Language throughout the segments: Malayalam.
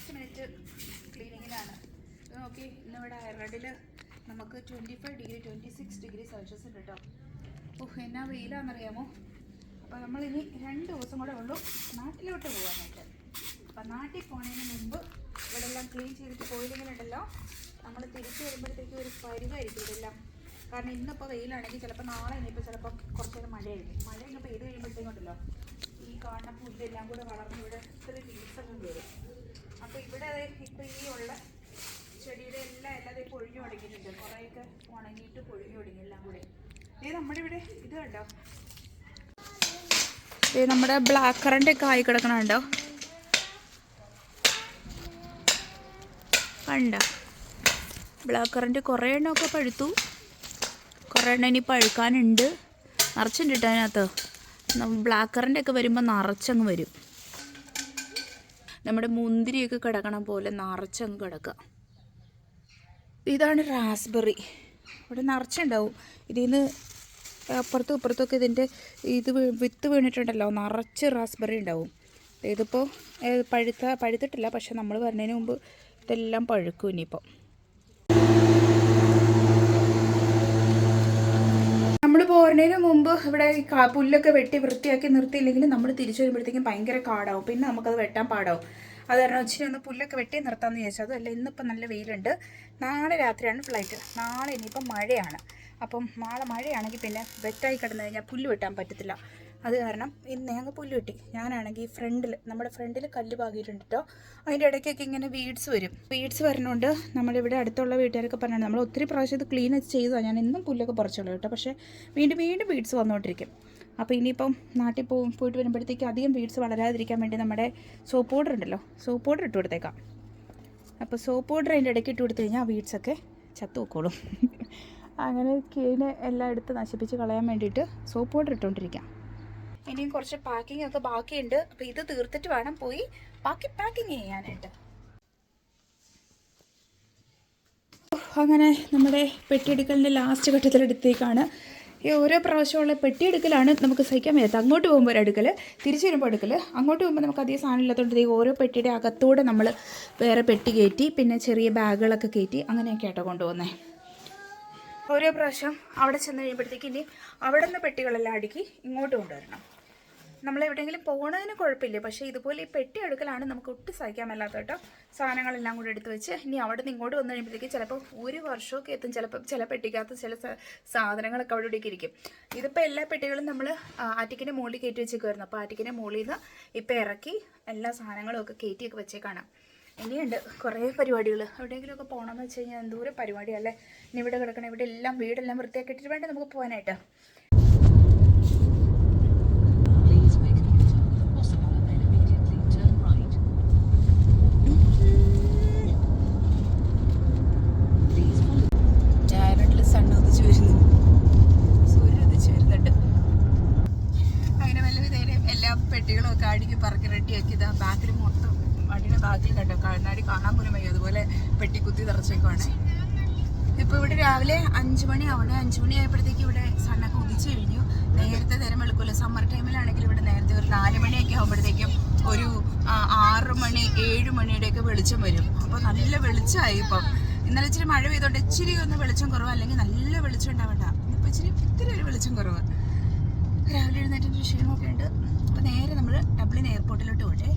5 മിനിറ്റ് ക്ലീനിങ്ങിലാണ്. ഇത് നോക്കി, ഇന്നിവിടെ റെഡിൽ നമുക്ക് 25 ഡിഗ്രി 26 ഡിഗ്രി സെൽഷ്യസ് ഉണ്ട് കേട്ടോ. എന്നാ വെയിലാണെന്നറിയാമോ. അപ്പോൾ നമ്മളിനി 2 ദിവസം കൂടെ ഉള്ളൂ നാട്ടിലോട്ട് പോകാനായിട്ട്. അപ്പം നാട്ടിൽ പോകുന്നതിന് മുമ്പ് ഇവിടെ എല്ലാം ക്ലീൻ ചെയ്തിട്ട് പോയില്ലെങ്കിലുണ്ടല്ലോ നമ്മൾ തിരിച്ച് വരുമ്പോഴത്തേക്കും ഒരു പരുവായിരിക്കും ഇതെല്ലാം. കാരണം ഇന്നിപ്പോൾ വെയിലാണെങ്കിൽ ചിലപ്പോൾ നാളെ ഇനിയിപ്പോൾ ചിലപ്പോൾ കുറച്ച് നേരം മഴയായിരിക്കും. മഴ ഇങ്ങനെ പെയ്ത് കഴിയുമ്പോഴത്തേക്കുണ്ടല്ലോ ഈ കാണുന്ന പുല്ലെല്ലാം കൂടെ വളർന്ന് ഇവിടെ ഇത്രയും ലീവ്സൊക്കെ വരും. അപ്പോൾ ഇവിടെ ഇപ്പോൾ ഈ ഉള്ള ചെടിയുടെ എല്ലാതും പൊഴിഞ്ഞു തുടങ്ങിയിട്ടുണ്ട്. കുറേയൊക്കെ ഉണങ്ങിയിട്ട് പൊഴിഞ്ഞു തുടങ്ങി എല്ലാം കൂടെ. നമ്മുടെ ഇവിടെ ഇത് കണ്ടോ, നമ്മുടെ ബ്ലാക്ക് കറണ്ട് ഒക്കെ ആയി കിടക്കണുണ്ടോ, കണ്ടോ? ബ്ലാക്ക് കറണ്ട് കുറേ എണ്ണമൊക്കെ പഴുത്തു, കുറേ എണ്ണം ഇനി പഴുക്കാനുണ്ട്. നിറച്ചുണ്ട് കേട്ടോ അതിനകത്ത്. ബ്ലാക്ക് കറണ്ടൊക്കെ വരുമ്പോൾ നിറച്ചങ്ങ് വരും. നമ്മുടെ മുന്തിരിയൊക്കെ കിടക്കണ പോലെ നിറച്ചങ്ങ് കിടക്കുക. ഇതാണ് റാസ്ബെറി. ഇവിടെ നിറച്ചുണ്ടാവും. ഇതിൽ നിന്ന് അപ്പുറത്തും ഇപ്പുറത്തൊക്കെ ഇതിൻ്റെ ഇത് വിത്ത് വീണിട്ടുണ്ടല്ലോ, നിറച്ച് റാസ്ബെറി ഉണ്ടാവും. ഇതിപ്പോൾ പഴുത്തിട്ടില്ല, പക്ഷെ നമ്മൾ വരുന്നതിന് മുമ്പ് ഇതെല്ലാം പഴുക്കും. ഇനിയിപ്പോൾ നമ്മൾ പോരുന്നതിന് മുമ്പ് ഇവിടെ പുല്ലൊക്കെ വെട്ടി വൃത്തിയാക്കി നിർത്തിയില്ലെങ്കിൽ നമ്മൾ തിരിച്ചു വരുമ്പോഴത്തേക്കും ഭയങ്കര കാടാവും. പിന്നെ നമുക്കത് വെട്ടാൻ പാടാവും. അത് കാരണം ഇച്ചിരി ഒന്ന് പുല്ലൊക്കെ വെട്ടി നിർത്താമെന്ന് ചോദിച്ചാൽ അതല്ല. ഇന്നിപ്പോൾ നല്ല വെയിലുണ്ട്. നാളെ രാത്രിയാണ് ഫ്ലൈറ്റ്. നാളെ ഇനിയിപ്പം മഴയാണ്. അപ്പം നാളെ മഴയാണെങ്കിൽ പിന്നെ വെറ്റായി കിടന്നു കഴിഞ്ഞാൽ പുല്ല് വെട്ടാൻ പറ്റത്തില്ല. അത് കാരണം ഇന്ന് ഞങ്ങൾ പുല്ല് വെട്ടി. ഞാനാണെങ്കിൽ നമ്മുടെ ഫ്രണ്ടിൽ കല്ല് പാകിയിട്ടുണ്ട് കേട്ടോ. അതിൻ്റെ ഇടയ്ക്കൊക്കെ ഇങ്ങനെ വീഡ്സ് വരും. വീഡ്സ് വരുന്നതുകൊണ്ട് നമ്മളിവിടെ അടുത്തുള്ള വീട്ടുകാരൊക്കെ പറഞ്ഞാൽ നമ്മൾ ഒത്തിരി പ്രാവശ്യം ഇത് ക്ലീൻ ചെയ്തതാണ്. ഞാൻ എന്നും പുല്ലൊക്കെ പറിച്ചോളൂ കേട്ടോ. പക്ഷേ വീണ്ടും വീഡ്സ് വന്നുകൊണ്ടിരിക്കും. അപ്പോൾ ഇനിയിപ്പം നാട്ടിൽ പോയിട്ട് വരുമ്പോഴത്തേക്ക് അധികം വീഡ്സ് വളരാതിരിക്കാൻ വേണ്ടി നമ്മുടെ സോപ്പ് പൗഡർ ഉണ്ടല്ലോ, സോപ്പ് പൗഡർ ഇട്ട് കൊടുത്തേക്കാം. അപ്പോൾ സോപ്പ് പൗഡർ അതിൻ്റെ ഇടയ്ക്ക് ഇട്ട് കൊടുത്തു കഴിഞ്ഞാൽ ആ വീഡ്സൊക്കെ ചത്തു വെക്കോളും. അങ്ങനെ ക്ലീന് എല്ലാം എടുത്ത് നശിപ്പിച്ച് കളയാൻ വേണ്ടിയിട്ട് സോപ്പ് പൗഡർ ഇട്ടുകൊണ്ടിരിക്കാം. ഇനിയും കുറച്ച് പാക്കിംഗ് ഒക്കെ ബാക്കിയുണ്ട്. അപ്പോൾ ഇത് തീർത്തിട്ട് വേണം പോയി ബാക്കി പാക്കിങ് ചെയ്യാനായിട്ട്. അങ്ങനെ നമ്മുടെ പെട്ടിയെടുക്കലിൻ്റെ ലാസ്റ്റ് ഘട്ടത്തിലെടുത്തേക്കാണ്. ഈ ഓരോ പ്രാവശ്യമുള്ള പെട്ടിയെടുക്കലാണ് നമുക്ക് സഹിക്കാൻ വയ്യാത്ത. അങ്ങോട്ട് പോകുമ്പോൾ ഒരു അടുക്കൽ, തിരിച്ചു വരുമ്പോൾ അടുക്കൽ. അങ്ങോട്ട് പോകുമ്പോൾ നമുക്ക് അധികം സാധനം ഇല്ലാത്തതുകൊണ്ട് ഓരോ പെട്ടിയുടെ അകത്തൂടെ നമ്മൾ വേറെ പെട്ടി കയറ്റി പിന്നെ ചെറിയ ബാഗുകളൊക്കെ കയറ്റി അങ്ങനെയൊക്കെ ആട്ടോ കൊണ്ടുപോകുന്നത്. ഓരോ പ്രാവശ്യം അവിടെ ചെന്ന് കഴിയുമ്പോഴത്തേക്ക് ഇനി അവിടെ നിന്ന് പെട്ടികളെല്ലാം അടുക്കി ഇങ്ങോട്ട് കൊണ്ടുവരണം. നമ്മളെവിടെയെങ്കിലും പോകുന്നതിന് കുഴപ്പമില്ല, പക്ഷേ ഇതുപോലെ ഈ പെട്ടി എടുക്കലാണ് നമുക്ക് ഒട്ടും സഹിക്കാൻ മേലാത്ത കേട്ടോ. സാധനങ്ങളെല്ലാം കൂടെ എടുത്ത് വെച്ച് ഇനി അവിടെ നിന്ന് ഇങ്ങോട്ട് വന്നു കഴിയുമ്പോഴത്തേക്ക് ചിലപ്പോൾ ഒരു വർഷമൊക്കെ എത്തും. ചില പെട്ടിക്കകത്ത് ചില സാധനങ്ങളൊക്കെ അവിടെ ഇവിടേക്ക് ഇരിക്കും. ഇതിപ്പോൾ എല്ലാ പെട്ടികളും നമ്മൾ ആറ്റിക്കിൻ്റെ മുകളിൽ കയറ്റി വെച്ചേക്കുമായിരുന്നു. അപ്പോൾ ആറ്റിക്കിൻ്റെ മുകളിൽ നിന്ന് ഇപ്പോൾ ഇറക്കി എല്ലാ സാധനങ്ങളും ഒക്കെ കയറ്റിയൊക്കെ വെച്ചേക്കാണ്. ഇനിയുണ്ട് കുറേ പരിപാടികൾ. എവിടെയെങ്കിലുമൊക്കെ പോകണമെന്ന് വെച്ച് കഴിഞ്ഞാൽ എന്തോരം പരിപാടിയല്ലേ. ഇനി ഇവിടെ കിടക്കണം, ഇവിടെ എല്ലാം വീടെല്ലാം വൃത്തിയാക്കിയിട്ട് വേണ്ടേ നമുക്ക് പോകാനായിട്ട്. ഞായറിൽ സണ്ണ് ഉദിച്ച് വരുന്നു, സൂര്യൻ ഉദിച്ച് വരുന്നുണ്ട്. അങ്ങനെ വല്ല വിധേയം എല്ലാ പെട്ടികളും ഒക്കെ അടുക്കി പറക്കി റെഡിയാക്കി ഇതാ ബാക്കിൽ മൊത്തം വണ്ടിയുടെ ബാക്കിൽ കണ്ടോ, കണ്ണാടി കാണാൻ പോലും വയ്യ, അതുപോലെ പെട്ടിക്കുത്തി നിറച്ചേക്കുവാണ്. ഇപ്പോൾ ഇവിടെ രാവിലെ 5 മണി ആവണേ. 5 മണി ആയപ്പോഴത്തേക്ക് ഇവിടെ സണ്ണൊക്കെ ഉദിച്ചു കഴിഞ്ഞു. നേരത്തെ നേരം വെളുക്കുമല്ലോ. സമ്മർ ടൈമിലാണെങ്കിൽ ഇവിടെ നേരത്തെ ഒരു 4 മണിയൊക്കെ ആകുമ്പോഴത്തേക്കും ഒരു 6 മണി 7 മണിയുടെയൊക്കെ വെളിച്ചം വരും. അപ്പോൾ നല്ല വെളിച്ചമായി. ഇപ്പം ഇന്നലെ ഇച്ചിരി മഴ പെയ്തോണ്ട് ഇച്ചിരി ഒന്ന് വെളിച്ചം കുറവ്, അല്ലെങ്കിൽ നല്ല വെളിച്ചം ഉണ്ടാവണ്ട. ഇന്നിപ്പോൾ ഇത്തിരി ഒരു വെളിച്ചം കുറവ്. രാവിലെ എഴുന്നേറ്റൊരു ക്ഷീണമൊക്കെ ഉണ്ട്. അപ്പോൾ നേരെ നമ്മൾ ഡബ്ലിൻ എയർപോർട്ടിലോട്ട് പോട്ടെ.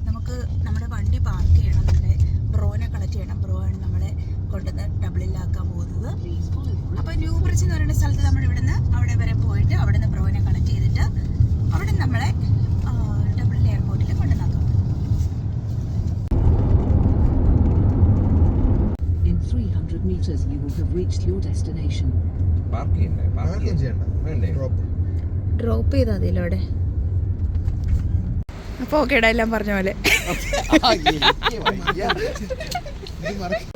നമുക്ക് നമ്മുടെ വണ്ടി പാർക്ക് ചെയ്യണം. നമ്മുടെ ബ്രോനെ കളക്ട് ചെയ്യണം. ബ്രോ ആണ് നമ്മളെ കൊണ്ടുവന്ന് ഡബ്ലിനിലാക്കാൻ പോകുന്നത്. അപ്പോൾ ന്യൂ ബ്രിഡ്ജ് എന്ന് പറയുന്ന സ്ഥലത്ത് നമ്മൾ ഇവിടുന്ന് അവിടെ വരെ പോയിട്ട് അവിടെ നിന്ന് ബ്രോനെ കളക്ട് ചെയ്തിട്ട് അവിടെ നമ്മളെ ഡബ്ലിൻ എയർപോർട്ടിൽ കൊണ്ടുവന്നാക്കാം. In 300 meters you will have reached your destination. Drop ചെയ്താൽ മതിയല്ലോ അവിടെ. അപ്പോൾ ഓക്കേടാ, എല്ലാം പറഞ്ഞ പോലെ.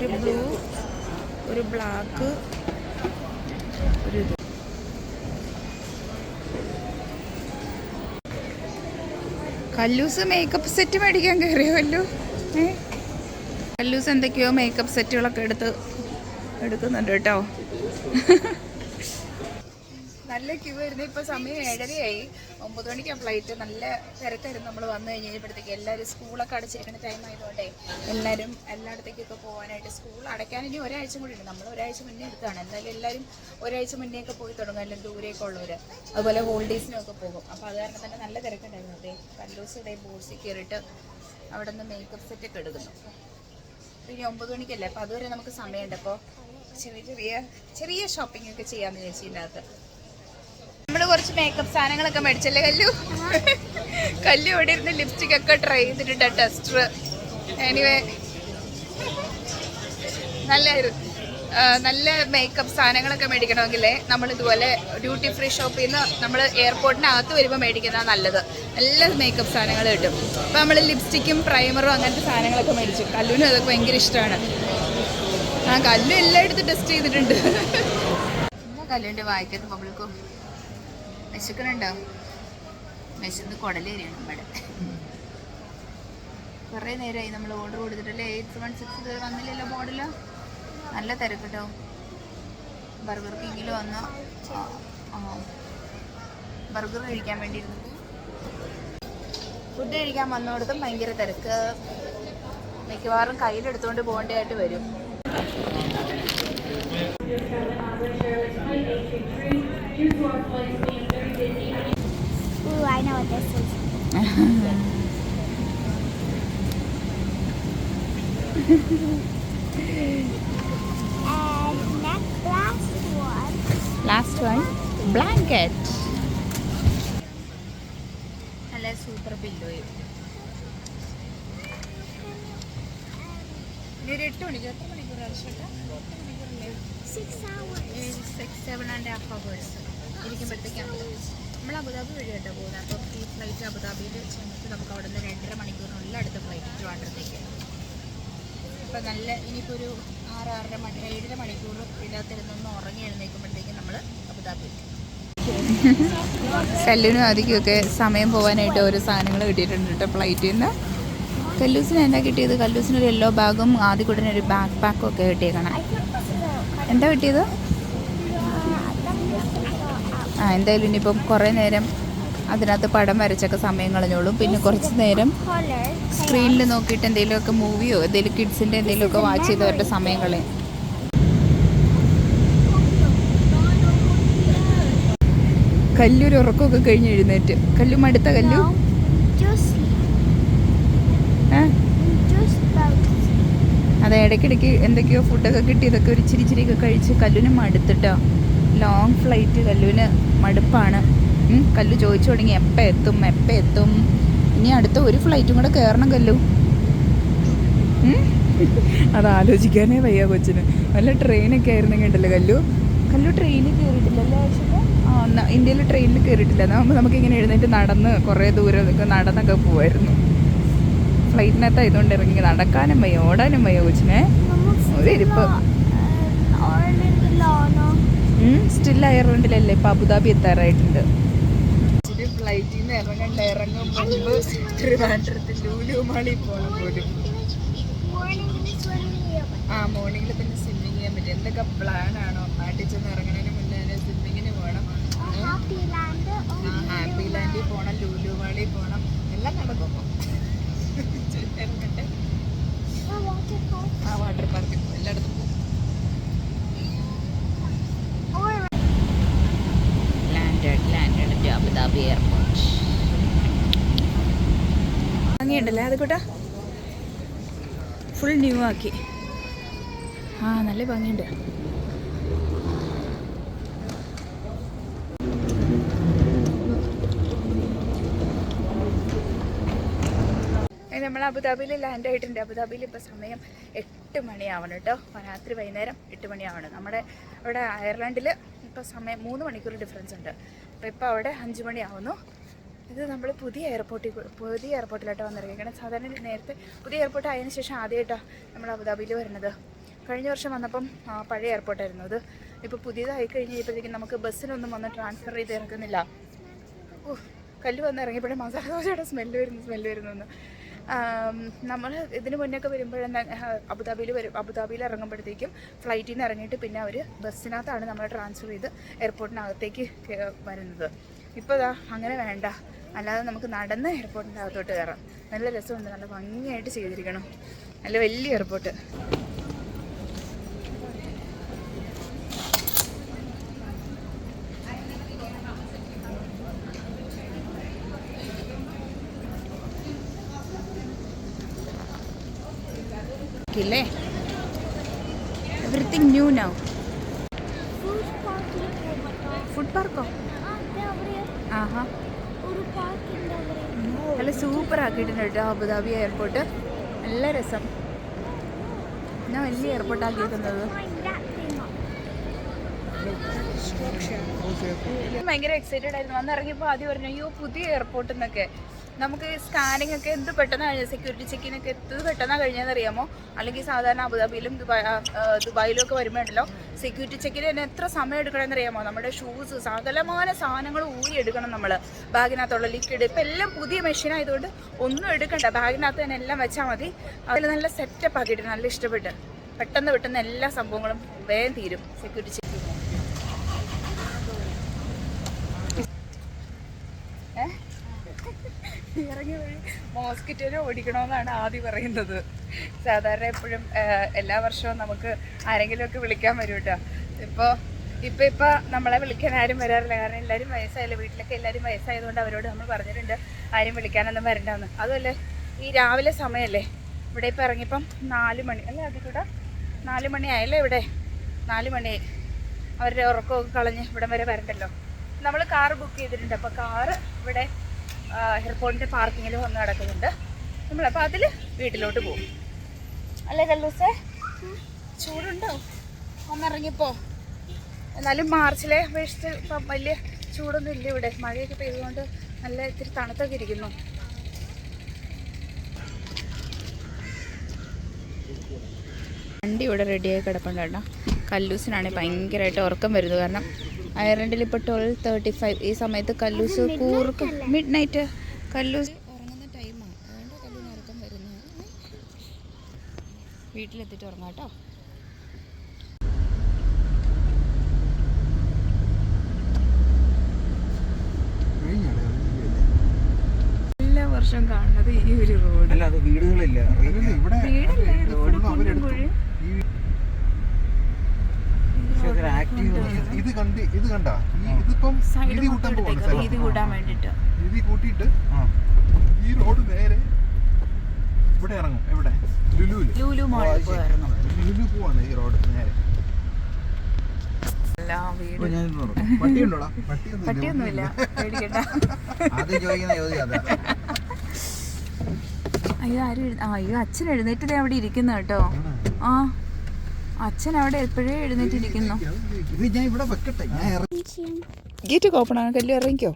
ഒരു ബ്ലൂ, ഒരു ബ്ലാക്ക്, ഒരു ഇത്. കല്ലൂസ് മേക്കപ്പ് സെറ്റ് മേടിക്കാൻ കയറിയോ? കല്ലൂസ് എന്തൊക്കെയോ മേക്കപ്പ് സെറ്റുകളൊക്കെ എടുക്കുന്നുണ്ട് കേട്ടോ. നല്ല ക്യൂ ആയിരുന്നു. ഇപ്പോൾ സമയം 7:30ആയി. 9 മണിക്കാണ് ഫ്ലൈറ്റ്. നല്ല തിരക്കായിരുന്നു. നമ്മൾ വന്നു കഴിഞ്ഞപ്പോഴത്തേക്ക് എല്ലാവരും സ്കൂളൊക്കെ അടച്ചിരിക്കുന്ന ടൈം ആയതുകൊണ്ടേ എല്ലാവരും എല്ലായിടത്തേക്കൊക്കെ പോകാനായിട്ട്. സ്കൂൾ അടയ്ക്കാൻ ഇനി ഒരാഴ്ച കൂടി ഉണ്ട്. നമ്മൾ ഒരാഴ്ച മുന്നേ എടുത്താണ്. എന്തായാലും എല്ലാവരും ഒരാഴ്ച മുന്നേ ഒക്കെ പോയി തുടങ്ങും, അല്ലെങ്കിൽ ദൂരെയൊക്കെ ഉള്ളവർ. അതുപോലെ ഹോളിഡേയ്സിനൊക്കെ പോകും. അപ്പോൾ അത് കാരണം തന്നെ നല്ല തിരക്കുണ്ടായിരുന്നു. അതെ കല്ലൂസ് ഇടയിൽ ബോട്ട്സിൽ കയറിയിട്ട് അവിടെ നിന്ന് മേക്കപ്പ് സെറ്റൊക്കെ എടുക്കുന്നു. ഇനി 9 മണിക്കല്ലേ, അപ്പോൾ അതുവരെ നമുക്ക് സമയമുണ്ട്. അപ്പോൾ ചെറിയ ഷോപ്പിംഗ് ഒക്കെ ചെയ്യാമെന്ന് വിചാരിച്ചതിനകത്ത് നമ്മൾ കുറച്ച് മേക്കപ്പ് സാധനങ്ങളൊക്കെ മേടിച്ചല്ലേ കല്ലു ഇവിടെ ഇരുന്ന് ലിപ്സ്റ്റിക് ഒക്കെ ട്രൈ ചെയ്തിട്ടുണ്ട്, ടെസ്റ്റർ. എനിവേ നല്ല മേക്കപ്പ് സാധനങ്ങളൊക്കെ മേടിക്കണമെങ്കിലേ നമ്മൾ ഇതുപോലെ ഡ്യൂട്ടി ഫ്രീ ഷോപ്പിൽ നിന്ന് നമ്മൾ എയർപോർട്ടിനകത്ത് വരുമ്പോൾ മേടിക്കുന്നതാണ് നല്ലത്. നല്ല മേക്കപ്പ് സാധനങ്ങൾ കിട്ടും. അപ്പോൾ നമ്മൾ ലിപ്സ്റ്റിക്കും പ്രൈമറും അങ്ങനത്തെ സാധനങ്ങളൊക്കെ മേടിച്ചു. കല്ലുവിനും അതൊക്കെ ഭയങ്കര ഇഷ്ടമാണ്. കല്ലു എല്ലായിടത്തും ടെസ്റ്റ് ചെയ്തിട്ടുണ്ട്. എന്താ കല്ലുവിൻ്റെ വായിക്കത്ത് പബ്ലിക്കും വിശക്കണുണ്ടോ? വിശന്ന് കുടലേരിയാണ് ഇവിടെ. കുറേ നേരമായി നമ്മൾ ഓർഡർ കൊടുത്തിട്ടല്ലേ. 816 ഇതുവരെ വന്നില്ലല്ലോ മോഡൽ. നല്ല തിരക്ക് കേട്ടോ. ബർഗർ കിങ്ങിൽ വന്ന ബർഗർ കഴിക്കാൻ വേണ്ടിയിരുന്നു. ഫുഡ് കഴിക്കാൻ വന്നോടത്തും ഭയങ്കര തിരക്ക്. മിക്കവാറും കയ്യിലെടുത്തുകൊണ്ട് പോകേണ്ടതായിട്ട് വരും. I know what this is. Last one, blanket. നല്ല സൂപ്പർ പില്ലോയും. ഒരു 8 മണിക്കൂർ, എത്ര മണിക്കൂർ ആവശ്യമില്ല? 6-7.5 hours ഇരിക്കുമ്പോഴത്തേക്കാണ്. നമ്മൾ അബുദാബി വഴി കേട്ടോ പോകുന്നത്. അപ്പോൾ ഈ ഫ്ലൈറ്റ് അബുദാബിയിൽ ചെന്നിട്ട് നമുക്ക് അവിടെ നിന്ന് 2.5 മണിക്കൂറിനുള്ള അടുത്ത ഫ്ലൈറ്റ് ട്രിവാൻഡ്രത്തേക്ക്. അപ്പോൾ നല്ല ഇനിയിപ്പോൾ ഒരു 7.5 മണിക്കൂർ ഇതിനകത്തിരുന്നൊന്ന് ഉറങ്ങി എഴുന്നേൽക്കുമ്പോഴത്തേക്കും നമ്മൾ അബുദാബി. കല്ലിനും അതിക്കൊക്കെ സമയം പോകാനായിട്ട് ഓരോ സാധനങ്ങൾ കിട്ടിയിട്ടുണ്ട് കേട്ടോ ഫ്ലൈറ്റിൽ നിന്ന്. കല്ലൂസിന് എന്താ കിട്ടിയത്? കല്ലൂസിനൊരു യെല്ലോ ബാഗും ആദ്യകൂടനൊരു ബാക്ക് പാക്കും ഒക്കെ കിട്ടിയേക്കണം. എന്താ കിട്ടിയത്? എന്തായാലും ഇനിയിപ്പം കുറേ നേരം അതിനകത്ത് പടം വരച്ചൊക്കെ സമയം കളഞ്ഞോളും. പിന്നെ കുറച്ച് നേരം സ്ക്രീനിൽ നോക്കിയിട്ട് എന്തെങ്കിലുമൊക്കെ മൂവിയോ എന്തെങ്കിലും കിഡ്സിൻ്റെ എന്തെങ്കിലുമൊക്കെ വാച്ച് ചെയ്തവരുടെ സമയം കളയും. കല്ലൊരു ഉറക്കമൊക്കെ കഴിഞ്ഞ് എഴുന്നേറ്റ്. കല്ലു മടുത്ത കല്ലു അതെ ഇടയ്ക്കിടയ്ക്ക് എന്തൊക്കെയോ ഫുഡൊക്കെ കിട്ടി. ഇതൊക്കെ ഒരു ചിരിച്ചിരിയൊക്കെ കഴിച്ച് കല്ലുവിന് മടുത്തിട്ടോ. Long flight കല്ലുവിന് മടുപ്പാണ്. കല്ലു ചോദിച്ചു തുടങ്ങി എപ്പോൾ എത്തും. ഇനി അടുത്ത ഒരു ഫ്ലൈറ്റും കൂടെ കയറണം കല്ലു. അത് ആലോചിക്കാനേ വയ്യ കൊച്ചിന്. വല്ല ട്രെയിനൊക്കെ ആയിരുന്നെങ്കിൽ ഉണ്ടല്ലോ കല്ലു ട്രെയിനിൽ കയറിയിട്ടില്ലല്ലോ. ഇന്ത്യയിൽ ട്രെയിനിൽ കയറിയിട്ടില്ല. നമുക്കിങ്ങനെ എഴുന്നേറ്റ് നടന്ന് കുറേ ദൂരം നടന്നൊക്കെ പോവായിരുന്നു. ഫ്ലൈറ്റിനകത്ത് ആയതുകൊണ്ട് ഇറങ്ങി നടക്കാനും വയ്യ, ഓടാനും വയ്യ കൊച്ചിനെ. ഒരിരിപ്പ്. സ്റ്റിൽ അയർലൻഡിലല്ലേ ഇപ്പം അബുദാബി എത്താറായിട്ടുണ്ട്. ഫ്ലൈറ്റിൽ നിന്ന് ഇറങ്ങും മുമ്പ് ട്രിവാൻഡ്രത്തിൽ ലൂലു മാളിൽ പോകണം പോലും. മോർണിംഗിൽ പിന്നെ സ്വിമ്മിങ് ചെയ്യാൻ പറ്റും. എന്തൊക്കെ പ്ലാനാണോ? നാട്ടിൽ ചെന്ന് ഇറങ്ങണതിന് മുന്നേ തന്നെ സ്വിമ്മിങ്ങിന് പോകണം, ഹാപ്പി ലാൻഡിൽ പോകണം, ലൂലു മാളിൽ പോകണം, എല്ലാം നടക്കും. ഇറങ്ങട്ടെ. വാട്ടർ പാർക്കിൽ എല്ലായിടത്തും പോകും. Landed Abu Dhabi airport. ഭംഗിയുണ്ടല്ലേ അത് കൂട്ടാ? ഫുൾ ന്യൂ ആക്കി. നല്ല ഭംഗിയുണ്ട്. നമ്മൾ അബുദാബിയിൽ ലാൻഡ് ആയിട്ടുണ്ട്. അബുദാബിയിൽ ഇപ്പോൾ സമയം 8 മണിയാവണം കേട്ടോ. രാത്രി വൈകുന്നേരം 8 മണിയാവണം. നമ്മുടെ ഇവിടെ അയർലൻഡിൽ ഇപ്പോൾ സമയം 3 മണിക്കൂർ ഡിഫറൻസ് ഉണ്ട്. അപ്പോൾ ഇപ്പോൾ അവിടെ 5 മണിയാവുന്നു. ഇത് നമ്മൾ പുതിയ എയർപോർട്ടിലോട്ട് വന്നിറങ്ങിയിരിക്കണം. സാധാരണ നേരത്തെ പുതിയ എയർപോർട്ട് ആയതിനു ശേഷം ആദ്യമായിട്ടാണ് നമ്മൾ അബുദാബിയിൽ വരുന്നത്. കഴിഞ്ഞ വർഷം വന്നപ്പം പഴയ എയർപോർട്ടായിരുന്നു അത്. ഇപ്പോൾ പുതിയതായി കഴിഞ്ഞപ്പോഴത്തേക്കും നമുക്ക് ബസ്സിനൊന്നും വന്ന് ട്രാൻസ്ഫർ ചെയ്ത് ഇറക്കുന്നില്ല. കല്ല് വന്ന് ഇറങ്ങിയപ്പോഴേ മസാല ദോശയുടെ സ്മെല്ല് വരുന്നു. നമ്മൾ ഇതിന് മുന്നേയൊക്കെ വരുമ്പോഴെന്താ അബുദാബിയിൽ ഇറങ്ങുമ്പോഴത്തേക്കും ഫ്ലൈറ്റിൽ നിന്ന് ഇറങ്ങിയിട്ട് പിന്നെ അവർ ബസ്സിനകത്താണ് നമ്മളെ ട്രാൻസ്ഫർ ചെയ്ത് എയർപോർട്ടിനകത്തേക്ക് വരുന്നത്. ഇപ്പോൾ ഇതാ അങ്ങനെ വേണ്ട, അല്ലാതെ നമുക്ക് നടന്ന് എയർപോർട്ടിൻ്റെ അകത്തോട്ട് കയറാം. നല്ല രസമുണ്ട്, നല്ല ഭംഗിയായിട്ട് ചെയ്തിരിക്കണം, നല്ല വലിയ എയർപോർട്ട്. ഇല്ലേ എവറിത്തിങ് ന്യൂ നൗ. ഫുഡ് പാർക്കോ? ആഹാ, നല്ല സൂപ്പർ ആക്കിയിട്ടുണ്ട് കേട്ടോ അബുദാബി എയർപോർട്ട്. നല്ല രസം, ഞാൻ വലിയ എയർപോർട്ട് ആക്കിയിരിക്കുന്നത്. ഭയങ്കര എക്സൈറ്റഡ് ആയിരുന്നു. വന്നിറങ്ങിയപ്പോൾ ആദ്യം പറഞ്ഞു അയ്യോ പുതിയ എയർപോർട്ട് എന്നൊക്കെ. നമുക്ക് സ്കാനിങ് ഒക്കെ എന്ത് പെട്ടെന്ന് കഴിഞ്ഞ, സെക്യൂരിറ്റി ചെക്കിനൊക്കെ എന്ത് പെട്ടെന്നാണ് കഴിഞ്ഞതെന്ന് അറിയാമോ? അല്ലെങ്കിൽ സാധാരണ അബുദാബിയിലും ദുബായിലും ഒക്കെ വരുമ്പോഴല്ലോ സെക്യൂരിറ്റി ചെക്കിന് തന്നെ എത്ര സമയം എടുക്കണമെന്ന് അറിയാമോ? നമ്മുടെ ഷൂസ്, സകലമായ സാധനങ്ങൾ ഊരിയെടുക്കണം നമ്മൾ, ബാഗിനകത്തുള്ള ലിക്വിഡ്. ഇപ്പം എല്ലാം പുതിയ മെഷീൻ ആയതുകൊണ്ട് ഒന്നും എടുക്കണ്ട, ബാഗിനകത്ത് തന്നെ എല്ലാം വെച്ചാൽ മതി. അതിൽ നല്ല സെറ്റപ്പ് ആക്കിയിട്ട് നല്ല ഇഷ്ടപ്പെട്ട് പെട്ടെന്ന് എല്ലാ സംഭവങ്ങളും വേഗം തീരും സെക്യൂരിറ്റി ചെക്ക്. ഇറങ്ങിയ വഴി മോസ്കിറ്റോനെ ഓടിക്കണമെന്നാണ് ആദ്യം പറയുന്നത്. സാധാരണ എപ്പോഴും എല്ലാ വർഷവും നമുക്ക് ആരെങ്കിലുമൊക്കെ വിളിക്കാൻ വരും കേട്ടോ. ഇപ്പോൾ നമ്മളെ വിളിക്കാൻ ആരും വരാറില്ല, കാരണം എല്ലാവരും വയസ്സായല്ലോ, വീട്ടിലൊക്കെ എല്ലാവരും വയസ്സായതുകൊണ്ട് അവരോട് നമ്മൾ പറഞ്ഞിട്ടുണ്ട് ആരും വിളിക്കാനൊന്നും വരണ്ടെന്ന്. അതുമല്ലേ ഈ രാവിലെ സമയമല്ലേ, ഇവിടെ ഇപ്പോൾ ഇറങ്ങിയപ്പം 4 മണി അല്ലേ, അതിൽ കൂടെ 4 മണിയായല്ലേ, ഇവിടെ 4 മണിയായി. അവരുടെ ഉറക്കമൊക്കെ കളഞ്ഞ് ഇവിടം വരെ വരണ്ടല്ലോ. നമ്മൾ കാറ് ബുക്ക് ചെയ്തിട്ടുണ്ട്, അപ്പോൾ കാറ് ഇവിടെ എയർപോർട്ടിൻ്റെ പാർക്കിങ്ങിൽ വന്ന് കിടക്കുന്നുണ്ട്. നമ്മളപ്പോൾ അതിൽ വീട്ടിലോട്ട് പോകും അല്ലേ കല്ലൂസേ? ചൂടുണ്ടോ ഒന്നിറങ്ങിയപ്പോൾ? എന്നാലും മാർച്ചിലെ അപേക്ഷിച്ച് ഇപ്പം വലിയ ചൂടൊന്നും ഇല്ല ഇവിടെ, മഴയൊക്കെ പെയ്തുകൊണ്ട് നല്ല ഇത്തിരി തണുത്തൊക്കെ ഇരിക്കുന്നു. വണ്ടി ഇവിടെ റെഡിയായി കിടപ്പുണ്ട് കേട്ടോ. കല്ലൂസിനാണെങ്കിൽ ഭയങ്കരമായിട്ട് ഉറക്കം വരുന്നത്, കാരണം അയർലൻഡിൽ ഇപ്പോൾ 12:35 ഈ സമയത്ത് കല്ലൂസ് കൂർക്ക് മിഡ് നൈറ്റ് കല്ലൂസ് ഉറങ്ങുന്ന ടൈമാണ്. അതുകൊണ്ട് കല്ലൂന് ഉറക്കം വരുന്നത്. വീട്ടിലെത്തിയിട്ട് ഉറങ്ങാം കേട്ടോ. എല്ലാ വർഷവും കാണുന്നത് ഈ ഒരു റോഡ്. വീടുകളില്ല, ഇത് കണ്ട ഇതിപ്പം വീതി കൂട്ടാൻ വേണ്ടിട്ട് വീതി കൂട്ടിയിട്ട് ഈ റോഡ് നേരെ ഇവിടെ ഇറങ്ങും. എവിടെ? ലുലു മോളിൽ പോയിരുന്നു. ലുലു പോവാണ് ഈ റോഡ് നേരെ. പട്ടിയുണ്ടോടാ? പട്ടിയൊന്നുമില്ല, പേടിക്കണ്ട. അയ്യോ അച്ഛൻ എഴുന്നേറ്റത് അവിടെ ഇരിക്കുന്നു കേട്ടോ. ആ അച്ഛൻ അവിടെ എപ്പോഴേ എഴുന്നേറ്റിരിക്കുന്നു. ഗേറ്റ് ഓപ്പൺ ആണ്, കല്ലു ഇറങ്ങിക്കോ.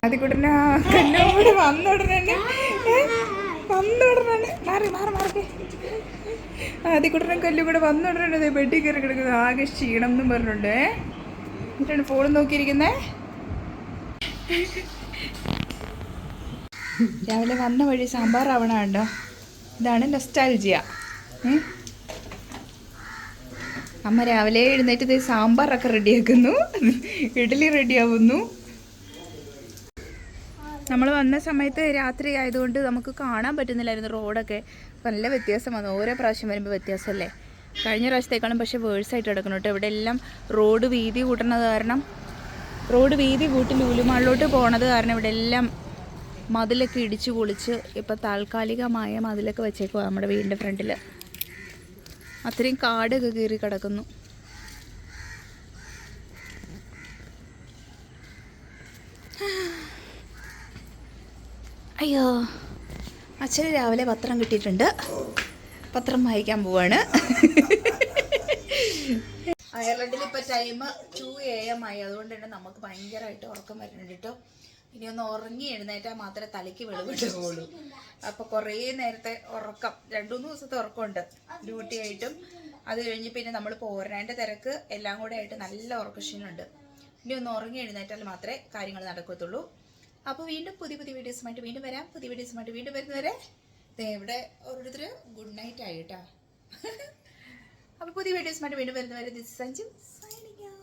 ആദ്യക്കൂട്ടനെ കല്ലോട് വന്നുടനെ ആദ്യക്കൂട്ടനും കല്ലും കൂടെ വന്നുടനെ ബെഡിൽ കയറി കിടക്കുന്നത്. ആകെ ക്ഷീണം എന്നും പറഞ്ഞിട്ടുണ്ട്. എന്നിട്ടാണ് ഫോൺ നോക്കിയിരിക്കുന്നേ. രാവിലെ വന്ന വഴി സാമ്പാർ ആവണുണ്ടോ? ഇതാണ് നൊസ്റ്റാൾജിയ. അമ്മ രാവിലെ എഴുന്നേറ്റ് സാമ്പാറൊക്കെ റെഡിയാക്കുന്നു, ഇഡ്ഡലി റെഡിയാവുന്നു. നമ്മൾ വന്ന സമയത്ത് രാത്രി ആയതുകൊണ്ട് നമുക്ക് കാണാൻ പറ്റുന്നില്ലായിരുന്നു റോഡൊക്കെ. നല്ല വ്യത്യാസം വന്നു, ഓരോ പ്രാവശ്യം വരുമ്പോൾ വ്യത്യാസമല്ലേ. കഴിഞ്ഞ പ്രാവശ്യത്തേക്കാളും പക്ഷേ വേഴ്സായിട്ട് കിടക്കണം കേട്ടോ. ഇവിടെ എല്ലാം റോഡ് വീതി കൂട്ടണത് കാരണം, റോഡ് വീതി കൂട്ടി ലുലുമാളിലോട്ട് പോണത് കാരണം ഇവിടെ എല്ലാം മതിലൊക്കെ ഇടിച്ചു പൊളിച്ച് ഇപ്പം താൽക്കാലികമായ മതിലൊക്കെ വെച്ചേക്കുക നമ്മുടെ വീടിൻ്റെ ഫ്രണ്ടിൽ. അത്രയും കാടൊക്കെ കീറി കിടക്കുന്നു. അയ്യോ, അച്ഛന് രാവിലെ പത്രം കിട്ടിയിട്ടുണ്ട്, പത്രം വായിക്കാൻ പോവാണ്. അയർലൻഡിൽ ഇപ്പോൾ ടൈം 2 AM ആയി, അതുകൊണ്ട് തന്നെ നമുക്ക് ഭയങ്കരമായിട്ട് ഉറക്കം വരുന്നുണ്ട് കേട്ടോ. ഇനി ഒന്ന് ഉറങ്ങി എഴുന്നേറ്റാൽ മാത്രമേ തലയ്ക്ക് വെളിവിട്ടുള്ളൂ. അപ്പോൾ കുറേ നേരത്തെ ഉറക്കം, 2-3 ദിവസത്തെ ഉറക്കമുണ്ട് ഡ്യൂട്ടി ആയിട്ടും. അത് കഴിഞ്ഞ് പിന്നെ നമ്മൾ പോരണേൻ്റെ തിരക്ക് എല്ലാം കൂടെ ആയിട്ട് നല്ല ഉറക്കക്ഷീണമുണ്ട്. ഇനി ഒന്ന് ഉറങ്ങി എഴുന്നേറ്റാൽ മാത്രമേ കാര്യങ്ങൾ നടക്കത്തുള്ളൂ. അപ്പോൾ വീണ്ടും പുതിയ പുതിയ വീഡിയോസുമായിട്ട് വീണ്ടും വരാം. പുതിയ വീഡിയോസുമായിട്ട് വീണ്ടും വരുന്നവരെ ഇവിടെ ഓരോരുത്തർ ഗുഡ് നൈറ്റ് ആയിട്ടാ. അപ്പോൾ പുതിയ വീഡിയോസുമായിട്ട് വീണ്ടും വരുന്നവരെ ദിസ് സഞ്ജു സൈനിങ്